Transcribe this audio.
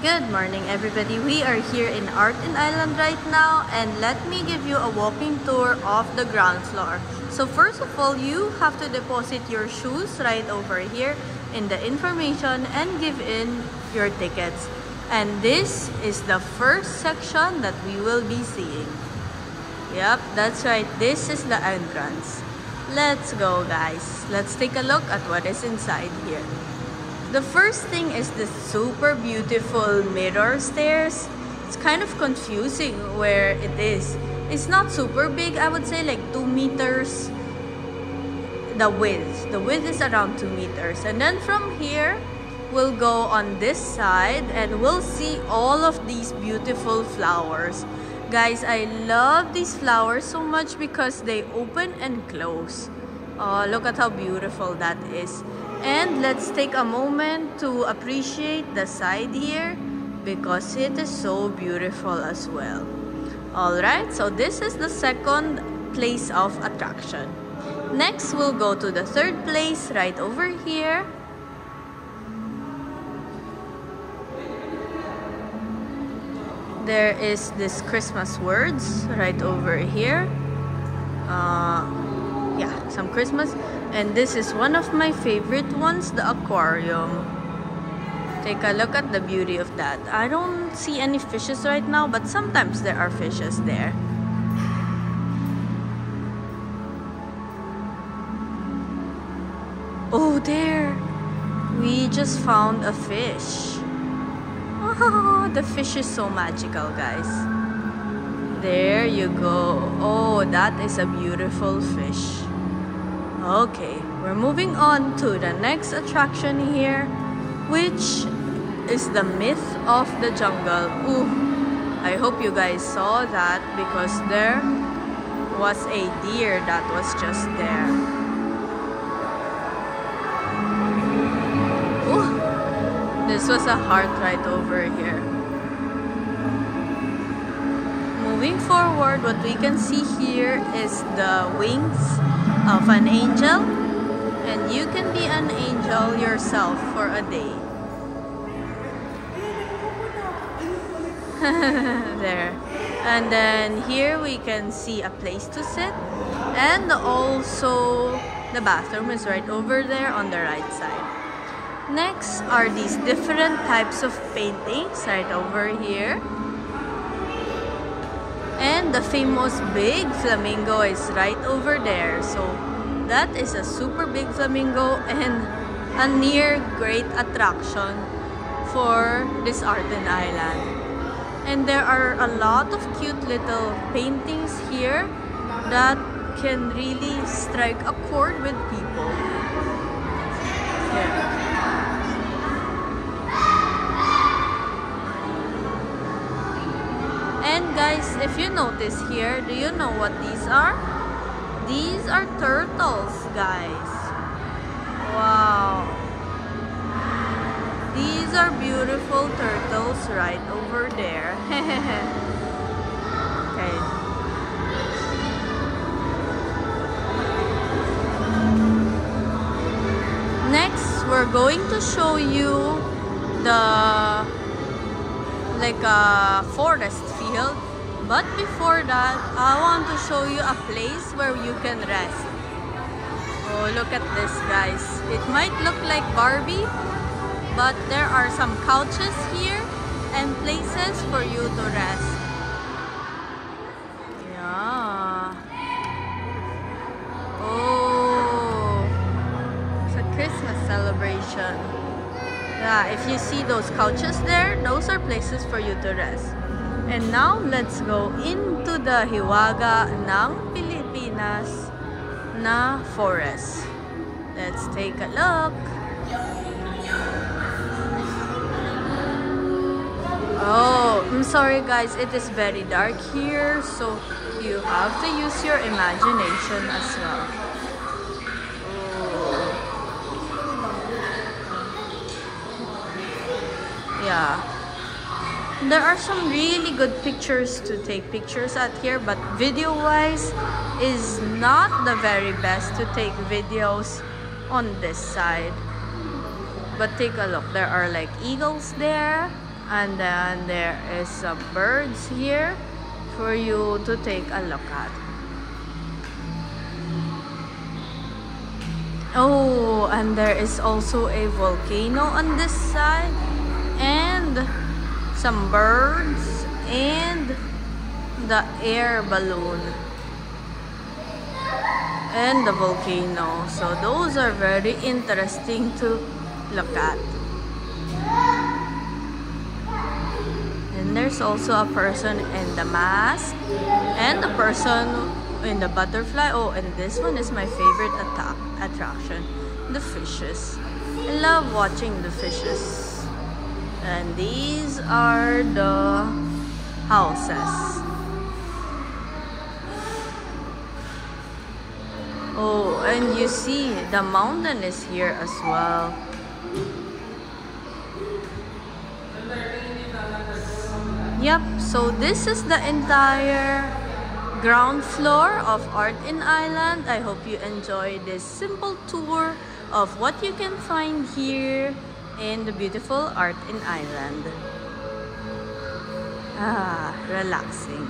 Good morning, everybody. We are here in Art in Island right now, and let me give you a walking tour of the ground floor. So first of all, you have to deposit your shoes right over here in the information and give in your tickets. And this is the first section that we will be seeing. Yep, that's right. This is the entrance. Let's go, guys. Let's take a look at what is inside here. The first thing is the super beautiful mirror stairs. It's kind of confusing where it is. It's not super big, I would say like 2 meters. The width is around 2 meters. And then from here, we'll go on this side and we'll see all of these beautiful flowers. Guys, I love these flowers so much because they open and close. Oh, look at how beautiful that is. And let's take a moment to appreciate the side here because it is so beautiful as well. Alright, so this is the second place of attraction. Next, we'll go to the third place right over here. There is this Christmas words right over here. Yeah, some Christmas. And this is one of my favorite ones, the aquarium. Take a look at the beauty of that. I don't see any fishes right now, but sometimes there are fishes there. Oh, there! We just found a fish. Oh, the fish is so magical, guys. There you go. Oh, that is a beautiful fish. Okay, we're moving on to the next attraction here, which is the myth of the jungle. Ooh, I hope you guys saw that because there was a deer that was just there. Ooh, this was a heart right over here. Moving forward, what we can see here is the wings of an angel, and you can be an angel yourself for a day. There. And then here we can see a place to sit, and also the bathroom is right over there on the right side. Next are these different types of paintings right over here. And the famous big flamingo is right over there. So that is a super big flamingo and a near great attraction for this Art in Island. And there are a lot of cute little paintings here that can really strike a chord with people. Here. And guys, if you notice here, do you know what these are? These are turtles, guys. Wow. These are beautiful turtles right over there. Okay. Next, we're going to show you the a forest field, but before that I want to show you a place where you can rest. Oh, look at this, guys. It might look like Barbie, but there are some couches here and places for you to rest. Yeah. Oh, it's a Christmas celebration. Yeah, if you see those couches there, those are places for you to rest. And now, let's go into the Hiwaga ng Pilipinas na forest. Let's take a look. Oh, I'm sorry guys, it is very dark here, so you have to use your imagination as well. Yeah, there are some really good pictures to take pictures at here, but video wise is not the very best to take videos on this side. But take a look, there are like eagles there, And then there is some birds here for you to take a look at. Oh, and there is also a volcano on this side, and some birds, and the air balloon, and the volcano. So those are very interesting to look at. And there's also a person in the mask, and a person in the butterfly. Oh, and this one is my favorite attraction, the fishes. I love watching the fishes. And these are the houses. Oh, and you see the mountain is here as well. Yep, so this is the entire ground floor of Art in Island. I hope you enjoy this simple tour of what you can find here in the beautiful Art in Island. Relaxing.